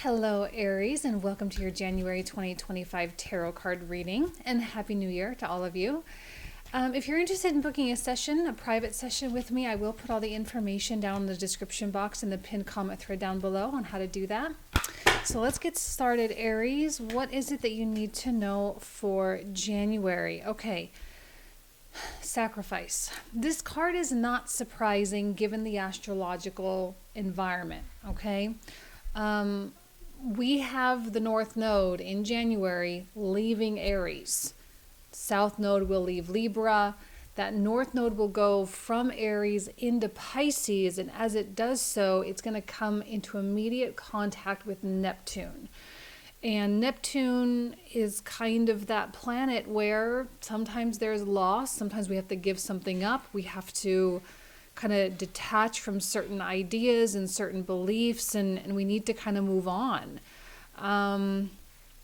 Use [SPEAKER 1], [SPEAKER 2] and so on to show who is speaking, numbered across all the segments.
[SPEAKER 1] Hello, Aries, and welcome to your January 2025 tarot card reading, and Happy New Year to all of you. If you're interested in booking a private session with me, I will put all the information down in the description box and the pinned comment thread down below on how to do that. So let's get started, Aries. What is it that you need to know for January? Okay, sacrifice. This card is not surprising given the astrological environment, okay? We have the North Node in January leaving Aries. South Node will leave Libra. That North Node will go from Aries into Pisces, and as it does so, it's going to come into immediate contact with Neptune. And Neptune is kind of that planet where sometimes there's loss, sometimes we have to give something up, we have to kind of detach from certain ideas and certain beliefs, and we need to kind of move on. And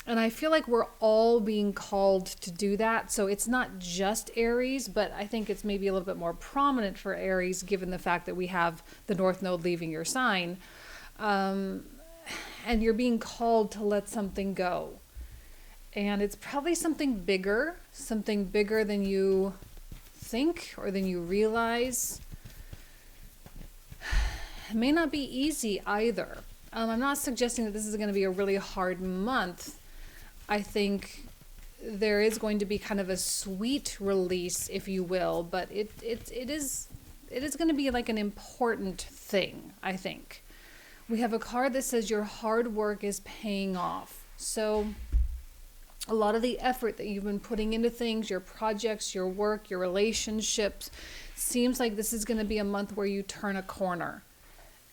[SPEAKER 1] I feel like we're all being called to do that. So it's not just Aries, but I think it's maybe a little bit more prominent for Aries given the fact that we have the North Node leaving your sign. And you're being called to let something go. And it's probably something bigger than you think or than you realize. It may not be easy either. I'm not suggesting that this is going to be a really hard month. I think there is going to be kind of a sweet release, if you will, but it is going to be like an important thing, I think. We have a card that says your hard work is paying off. So a lot of the effort that you've been putting into things, your projects, your work, your relationships, seems like this is going to be a month where you turn a corner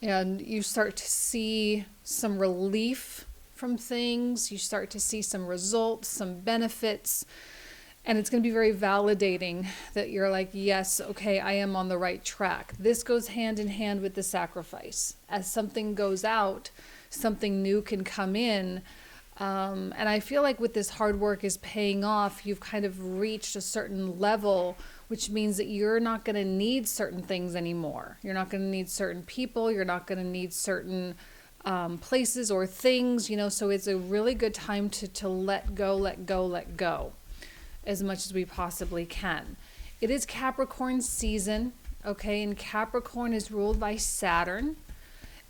[SPEAKER 1] and you start to see some relief from things. You start to see some results, some benefits, and it's going to be very validating that you're like, yes, okay, I am on the right track. This goes hand in hand with the sacrifice. As something goes out, something new can come in. And I feel like with this hard work is paying off, you've kind of reached a certain level, which means that you're not going to need certain things anymore. You're not going to need certain people. You're not going to need certain places or things, so it's a really good time to let go as much as we possibly can. It is Capricorn season, okay, and Capricorn is ruled by Saturn,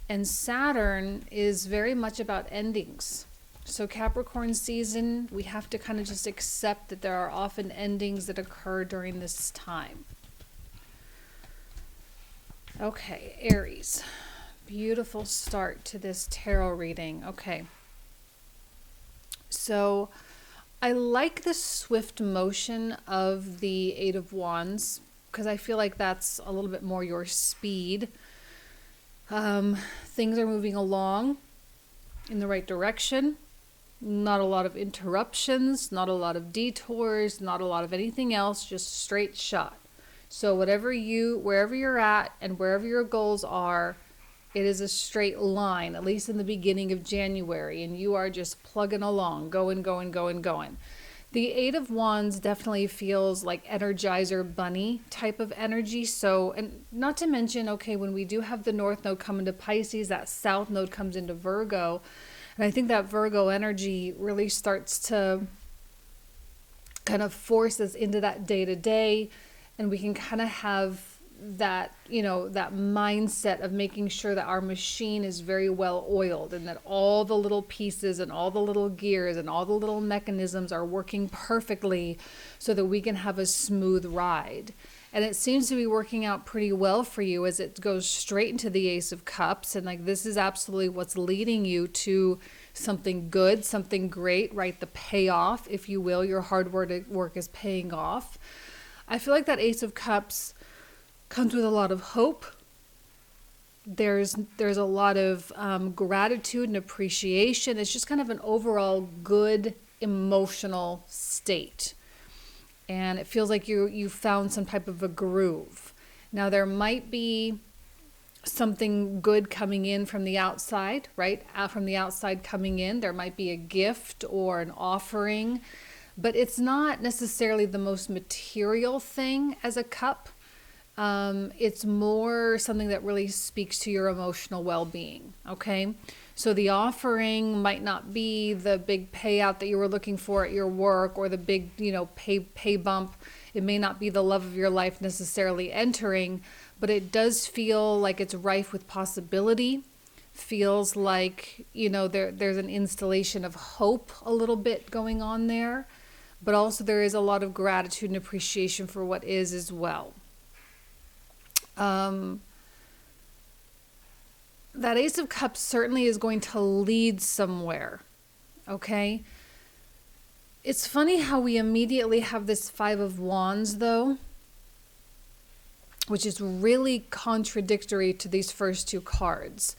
[SPEAKER 1] and Saturn is very much about endings. So Capricorn season, we have to kind of just accept that there are often endings that occur during this time. Okay, Aries. Beautiful start to this tarot reading. Okay. So I like the swift motion of the Eight of Wands because I feel like that's a little bit more your speed. Things are moving along in the right direction. Not a lot of interruptions, not a lot of detours, not a lot of anything else, just straight shot. So wherever you're at and wherever your goals are, it is a straight line, at least in the beginning of January, and you are just plugging along, going. The Eight of Wands definitely feels like Energizer Bunny type of energy. So, and not to mention, okay, when we do have the North Node come into Pisces, that South Node comes into Virgo, and I think that Virgo energy really starts to kind of force us into that day-to-day, and we can kind of have that, that mindset of making sure that our machine is very well oiled and that all the little pieces and all the little gears and all the little mechanisms are working perfectly so that we can have a smooth ride. And it seems to be working out pretty well for you as it goes straight into the Ace of Cups. And like, this is absolutely what's leading you to something good, something great, right? The payoff, if you will, your hard work is paying off. I feel like that Ace of Cups comes with a lot of hope. There's a lot of gratitude and appreciation. It's just kind of an overall good emotional state. And it feels like you found some type of a groove. Now there might be something good coming in from the outside, right? From the outside coming in, there might be a gift or an offering, but it's not necessarily the most material thing as a cup. It's more something that really speaks to your emotional well-being, okay? So the offering might not be the big payout that you were looking for at your work, or the big, pay bump. It may not be the love of your life necessarily entering, but it does feel like it's rife with possibility. Feels like, there's an installation of hope a little bit going on there, but also there is a lot of gratitude and appreciation for what is as well. That Ace of Cups certainly is going to lead somewhere, okay? It's funny how we immediately have this Five of Wands, though, which is really contradictory to these first two cards.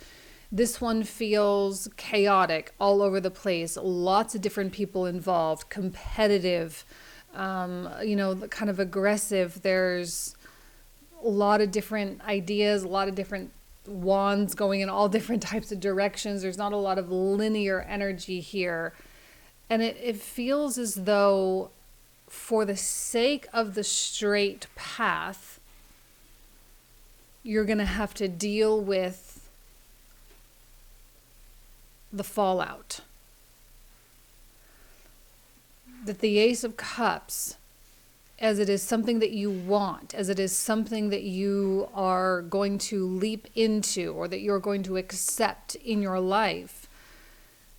[SPEAKER 1] This one feels chaotic, all over the place, lots of different people involved, competitive, kind of aggressive. There's a lot of different ideas, a lot of different wands going in all different types of directions. There's not a lot of linear energy here. And it feels as though, for the sake of the straight path, you're going to have to deal with the fallout. That the Ace of Cups, as it is something that you want, as it is something that you are going to leap into, or that you're going to accept in your life,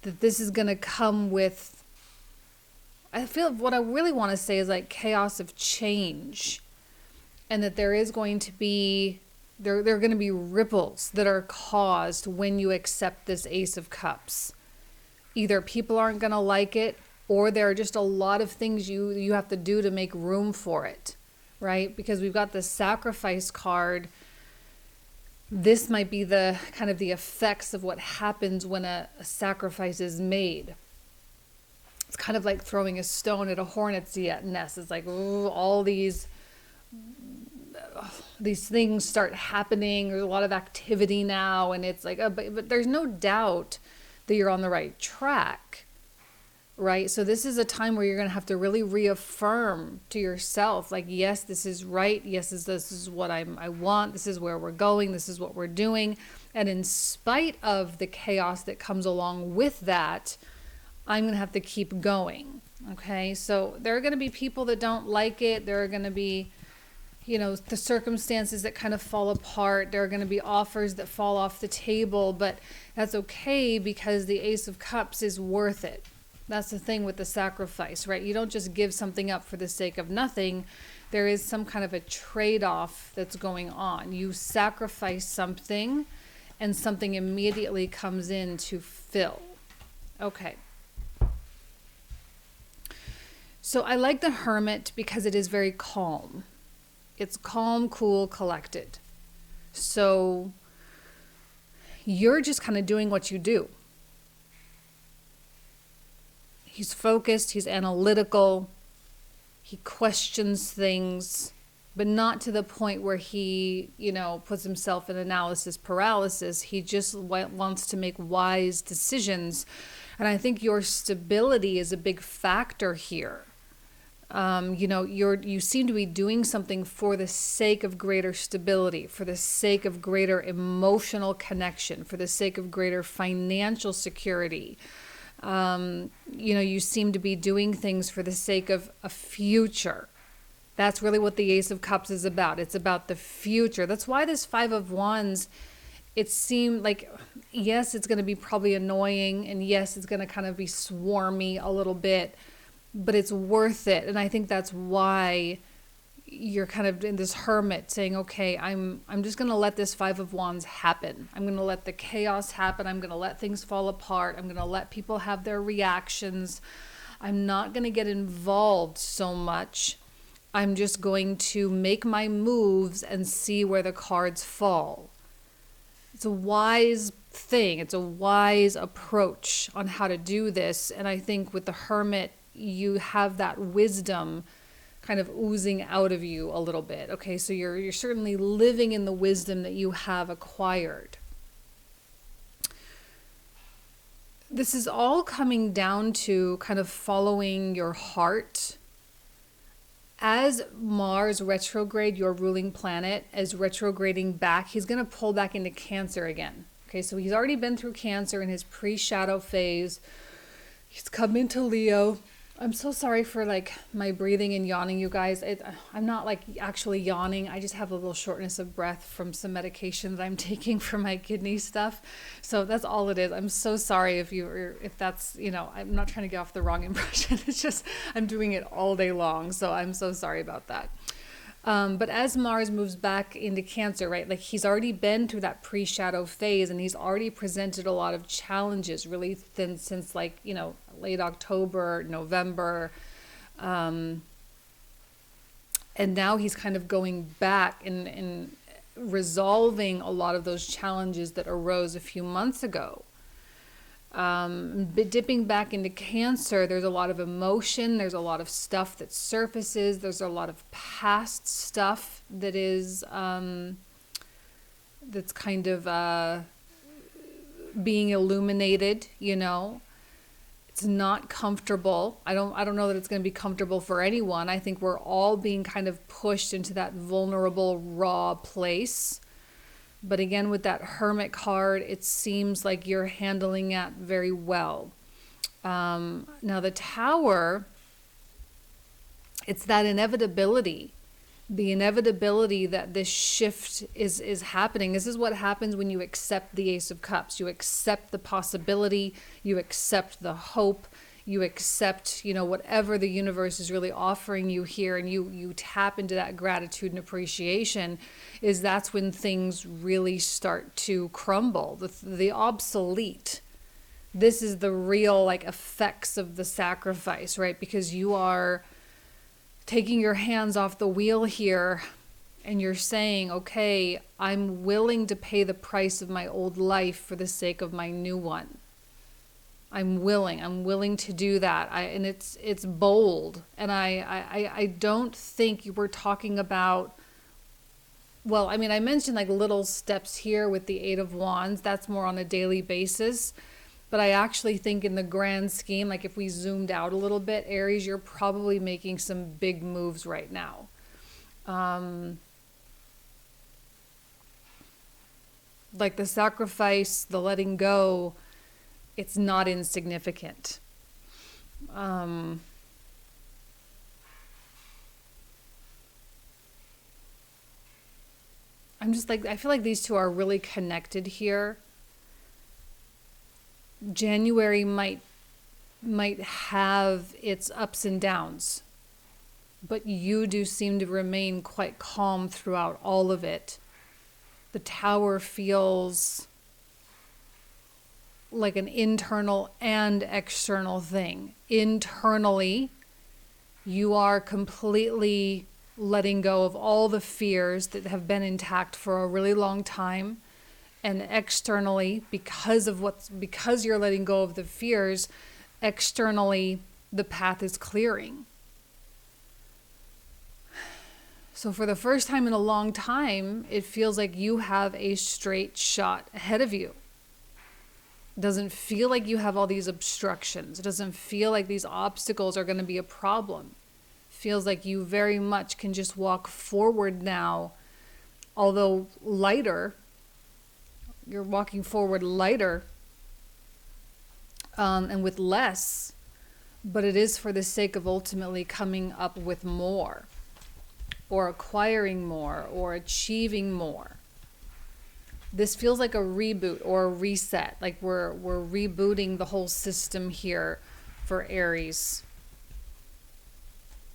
[SPEAKER 1] that this is going to come with, I feel what I really want to say is like chaos of change, and that there is going to be, there are going to be ripples that are caused when you accept this Ace of Cups. Either people aren't going to like it, or there are just a lot of things you have to do to make room for it, right? Because we've got the Sacrifice card. This might be the kind of the effects of what happens when a sacrifice is made. It's kind of like throwing a stone at a hornet's nest. It's like, ooh, all these things start happening. There's a lot of activity now, and it's like, but there's no doubt that you're on the right track. Right? So this is a time where you're going to have to really reaffirm to yourself, like, yes, this is right. Yes, this is what I want. This is where we're going. This is what we're doing. And in spite of the chaos that comes along with that, I'm going to have to keep going. Okay? So there are going to be people that don't like it. There are going to be, the circumstances that kind of fall apart. There are going to be offers that fall off the table, but that's okay, because the Ace of Cups is worth it. That's the thing with the sacrifice, right? You don't just give something up for the sake of nothing. There is some kind of a trade-off that's going on. You sacrifice something, and something immediately comes in to fill. Okay. So I like the Hermit because it is very calm. It's calm, cool, collected. So you're just kind of doing what you do. He's focused, he's analytical, he questions things, but not to the point where he, puts himself in analysis paralysis. He just wants to make wise decisions. And I think your stability is a big factor here. You seem to be doing something for the sake of greater stability, for the sake of greater emotional connection, for the sake of greater financial security. You seem to be doing things for the sake of a future. That's really what the Ace of Cups is about. It's about the future. That's why this Five of Wands, it seemed like, yes, it's going to be probably annoying, and yes, it's going to kind of be swarmy a little bit, but it's worth it. And I think that's why you're kind of in this hermit saying, okay, I'm just going to let this Five of Wands happen. I'm going to let the chaos happen. I'm going to let things fall apart. I'm going to let people have their reactions. I'm not going to get involved so much. I'm just going to make my moves and see where the cards fall. It's a wise thing. It's a wise approach on how to do this. And I think with the hermit, you have that wisdom kind of oozing out of you a little bit. Okay, so you're certainly living in the wisdom that you have acquired. This is all coming down to kind of following your heart. As Mars retrograde, your ruling planet, is retrograding back, he's going to pull back into Cancer again. Okay, so he's already been through Cancer in his pre-shadow phase. He's come into Leo. I'm so sorry for like my breathing and yawning, you guys. I'm not like actually yawning. I just have a little shortness of breath from some medication that I'm taking for my kidney stuff. So that's all it is. I'm so sorry if that's, you know, I'm not trying to get off the wrong impression. It's just I'm doing it all day long. So I'm so sorry about that. But as Mars moves back into Cancer, right, like he's already been through that pre-shadow phase, and he's already presented a lot of challenges really since like, you know, late October, November. And now he's kind of going back and resolving a lot of those challenges that arose a few months ago. But dipping back into Cancer, there's a lot of emotion, there's a lot of stuff that surfaces, there's a lot of past stuff that is that's kind of being illuminated, you know. It's not comfortable. I don't know that it's going to be comfortable for anyone. I think we're all being kind of pushed into that vulnerable, raw place. But again, with that Hermit card, it seems like you're handling it very well. Now the Tower, it's that inevitability. The inevitability that this shift is happening. This is what happens when you accept the Ace of Cups. You accept the possibility. You accept the hope. You accept, you know, whatever the universe is really offering you here, and you tap into that gratitude and appreciation. That's when things really start to crumble. The obsolete. This is the real like effects of the sacrifice, right? Because you are taking your hands off the wheel here, and you're saying, okay, I'm willing to pay the price of my old life for the sake of my new one. I'm willing to do that. And it's bold. And I don't think you were talking about, well, I mean, I mentioned like little steps here with the Eight of Wands. That's more on a daily basis. But I actually think in the grand scheme, like if we zoomed out a little bit, Aries, you're probably making some big moves right now. Like the sacrifice, the letting go, it's not insignificant. I'm just like, I feel like these two are really connected here. January might have its ups and downs, but you do seem to remain quite calm throughout all of it. The Tower feels like an internal and external thing. Internally, you are completely letting go of all the fears that have been intact for a really long time. And externally, because you're letting go of the fears, externally, the path is clearing. So for the first time in a long time, it feels like you have a straight shot ahead of you. It doesn't feel like you have all these obstructions. It doesn't feel like these obstacles are going to be a problem. It feels like you very much can just walk forward now, although lighter. You're walking forward lighter and with less, but it is for the sake of ultimately coming up with more, or acquiring more, or achieving more. This feels like a reboot or a reset, like we're rebooting the whole system here for Aries,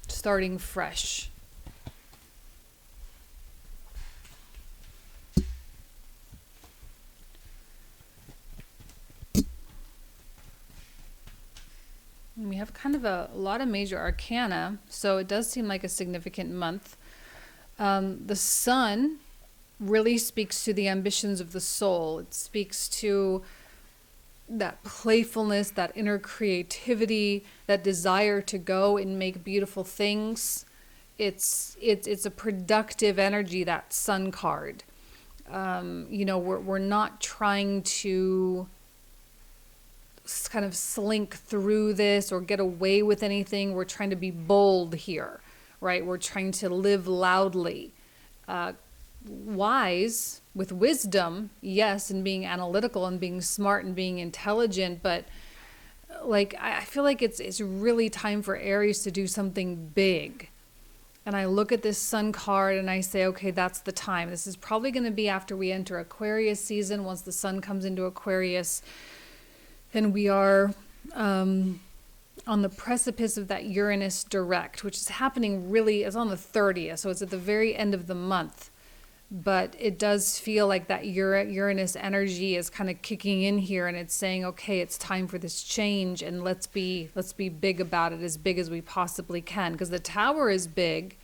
[SPEAKER 1] starting fresh. We have kind of a lot of major arcana, so it does seem like a significant month. The Sun really speaks to the ambitions of the soul. It speaks to that playfulness, that inner creativity, that desire to go and make beautiful things. It's a productive energy, that Sun card. You know, we're not trying to kind of slink through this or get away with anything. We're trying to be bold here, right? We're trying to live loudly. wise, with wisdom, yes, and being analytical and being smart and being intelligent, but like I feel like it's really time for Aries to do something big. And I look at this sun card and I say, okay, that's the time. This is probably going to be after we enter Aquarius season, once the sun comes into Aquarius. And we are on the precipice of that Uranus direct, which is happening really, it's on the 30th. So it's at the very end of the month. But it does feel like that Uranus energy is kind of kicking in here, and it's saying, okay, it's time for this change, and let's be big about it, as big as we possibly can, because the Tower is big.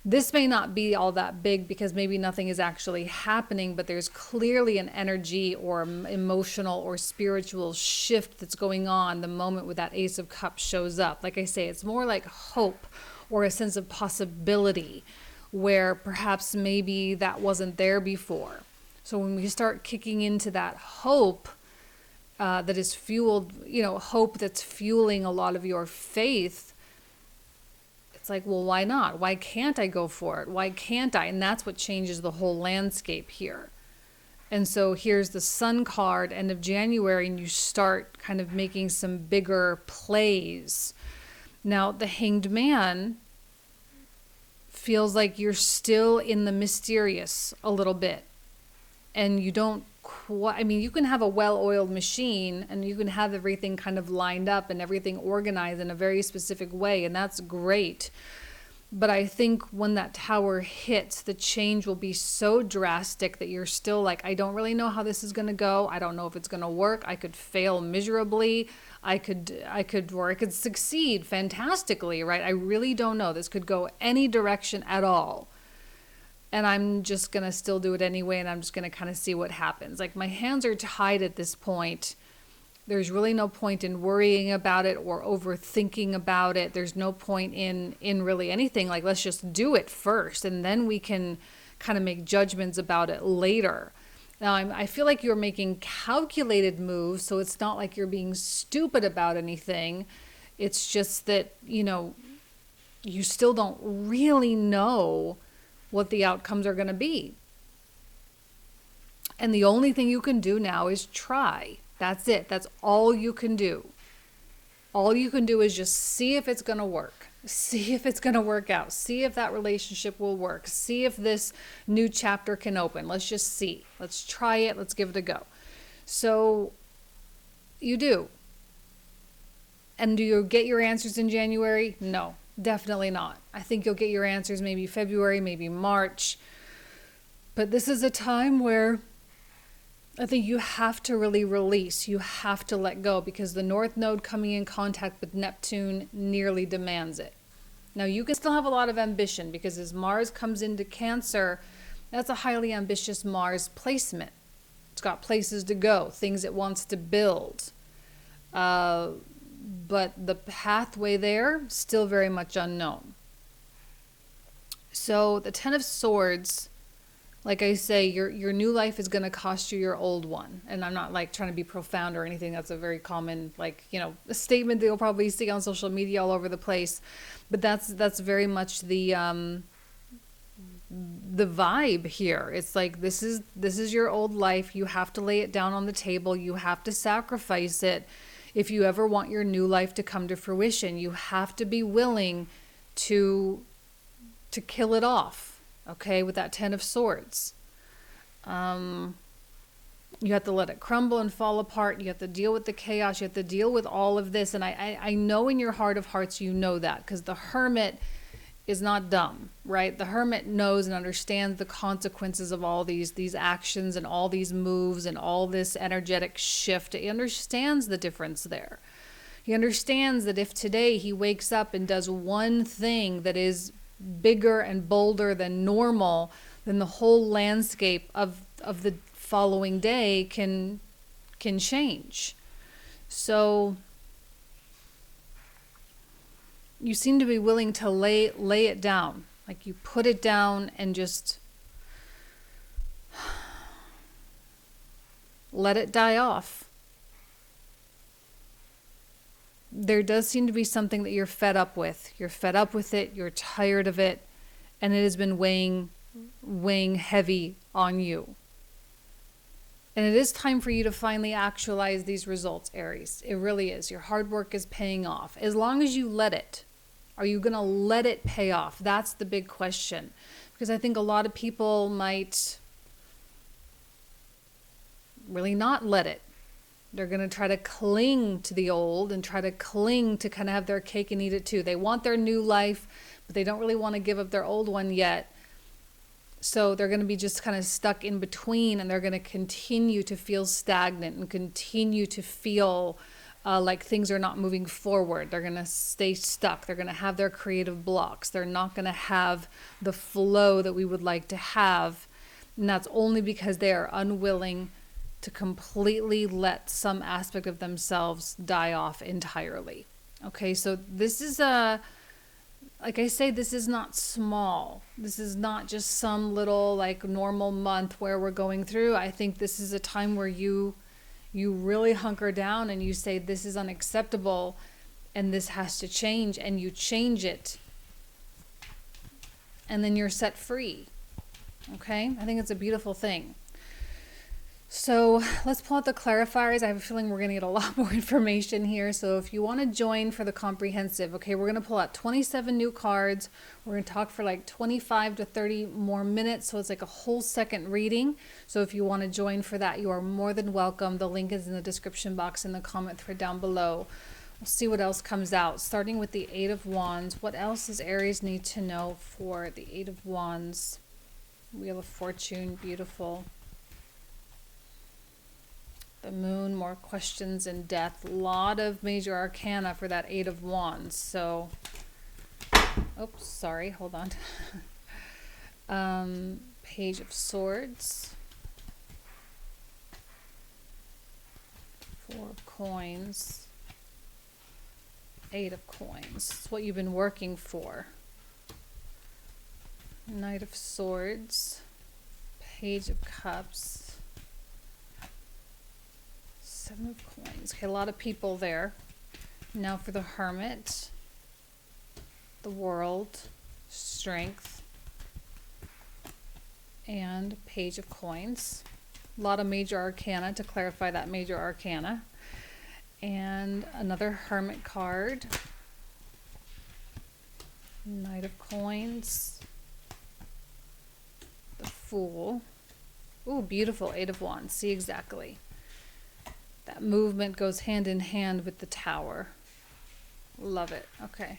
[SPEAKER 1] This may not be all that big because maybe nothing is actually happening, but there's clearly an energy or emotional or spiritual shift that's going on the moment where that Ace of Cups shows up. Like I say, it's more like hope or a sense of possibility, where perhaps maybe that wasn't there before. So when we start kicking into that hope that is fueled, hope that's fueling a lot of your faith, it's like, well, why not? Why can't I go for it? Why can't I? And that's what changes the whole landscape here. And so here's the Sun card, end of January, and you start kind of making some bigger plays. Now, the Hanged Man feels like you're still in the mysterious a little bit, and you don't quite, you can have a well-oiled machine and you can have everything kind of lined up and everything organized in a very specific way, and that's great. But I think when that Tower hits, the change will be so drastic that you're still like, I don't really know how this is going to go. I don't know if it's going to work. I could fail miserably. I could succeed fantastically, right? I really don't know. This could go any direction at all. And I'm just going to still do it anyway, and I'm just going to kind of see what happens. Like, my hands are tied at this point. There's really no point in worrying about it or overthinking about it. There's no point in really anything. Like, let's just do it first, and then we can kind of make judgments about it later. Now, I feel like you're making calculated moves, so it's not like you're being stupid about anything. It's just that, you still don't really know what the outcomes are going to be. And the only thing you can do now is try. That's it. That's all you can do. All you can do is just see if it's going to work. See if it's going to work out. See if that relationship will work. See if this new chapter can open. Let's just see. Let's try it. Let's give it a go. So you do. And do you get your answers in January? No, definitely not. I think you'll get your answers maybe February, maybe March. But this is a time where I think you have to really release. You have to let go, because the North Node coming in contact with Neptune nearly demands it. Now, you can still have a lot of ambition, because as Mars comes into Cancer, that's a highly ambitious Mars placement. It's got places to go, things it wants to build. But the pathway there, still very much unknown. So the Ten of Swords, like I say, your new life is going to cost you your old one. And I'm not like trying to be profound or anything. That's a very common, a statement that you'll probably see on social media all over the place. But that's very much the vibe here. It's like, this is your old life. You have to lay it down on the table. You have to sacrifice it. If you ever want your new life to come to fruition, you have to be willing to kill it off. Okay, with that Ten of Swords. You have to let it crumble and fall apart. You have to deal with the chaos. You have to deal with all of this. And I know in your heart of hearts you know that, because the Hermit is not dumb, right? The Hermit knows and understands the consequences of all these actions and all these moves and all this energetic shift. He understands the difference there. He understands that if today he wakes up and does one thing that is bigger and bolder than normal, then the whole landscape of the following day can change. So you seem to be willing to lay it down. Like, you put it down and just let it die off. There does seem to be something that you're fed up with. You're fed up with it. You're tired of it. And it has been weighing weighing heavy on you. And it is time for you to finally actualize these results, Aries. It really is. Your hard work is paying off. As long as you let it. Are you going to let it pay off? That's the big question. Because I think a lot of people might really not let it. They're going to try to cling to the old and try to cling to kind of have their cake and eat it too. They want their new life, but they don't really want to give up their old one yet. So they're going to be just kind of stuck in between, and they're going to continue to feel stagnant and continue to feel like things are not moving forward. They're going to stay stuck. They're going to have their creative blocks. They're not going to have the flow that we would like to have. And that's only because they are unwilling to completely let some aspect of themselves die off entirely. Okay, so this is like I say, this is not small. This is not just some little like normal month where we're going through. I think this is a time where you really hunker down and you say, this is unacceptable and this has to change, and you change it. And then you're set free. Okay? I think it's a beautiful thing. So let's pull out the clarifiers. I have a feeling we're going to get a lot more information here. So if you want to join for the comprehensive, okay, we're going to pull out 27 new cards. We're going to talk for like 25 to 30 more minutes. So it's like a whole second reading. So if you want to join for that, you are more than welcome. The link is in the description box in the comment thread down below. We'll see what else comes out. Starting with the Eight of Wands. What else does Aries need to know for the Eight of Wands? Wheel of Fortune, beautiful. The Moon, more questions and death. A lot of major arcana for that Eight of Wands. So, oops, sorry, hold on. Page of Swords. Four of Coins. Eight of Coins. It's what you've been working for. Knight of Swords. Page of Cups. Seven of Coins. Okay, a lot of people there. Now for the Hermit, the World, Strength, and Page of Coins. A lot of major arcana to clarify that major arcana. And another Hermit card. Knight of Coins. The Fool. Ooh, beautiful Eight of Wands. See, exactly. That movement goes hand in hand with the Tower. Love it. Okay.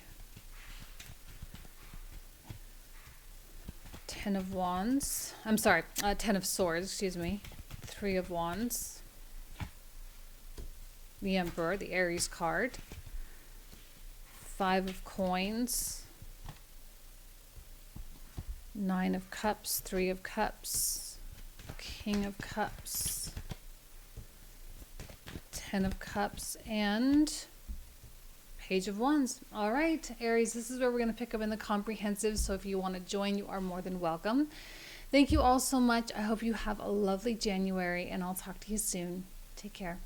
[SPEAKER 1] Ten of Wands. I'm sorry. Ten of Swords, excuse me. Three of Wands. The Emperor, the Aries card. Five of Coins. Nine of Cups. Three of Cups. King of Cups. Ten of Cups and Page of Wands. All right, Aries, this is where we're going to pick up in the comprehensive. So if you want to join, you are more than welcome. Thank you all so much. I hope you have a lovely January, and I'll talk to you soon. Take care.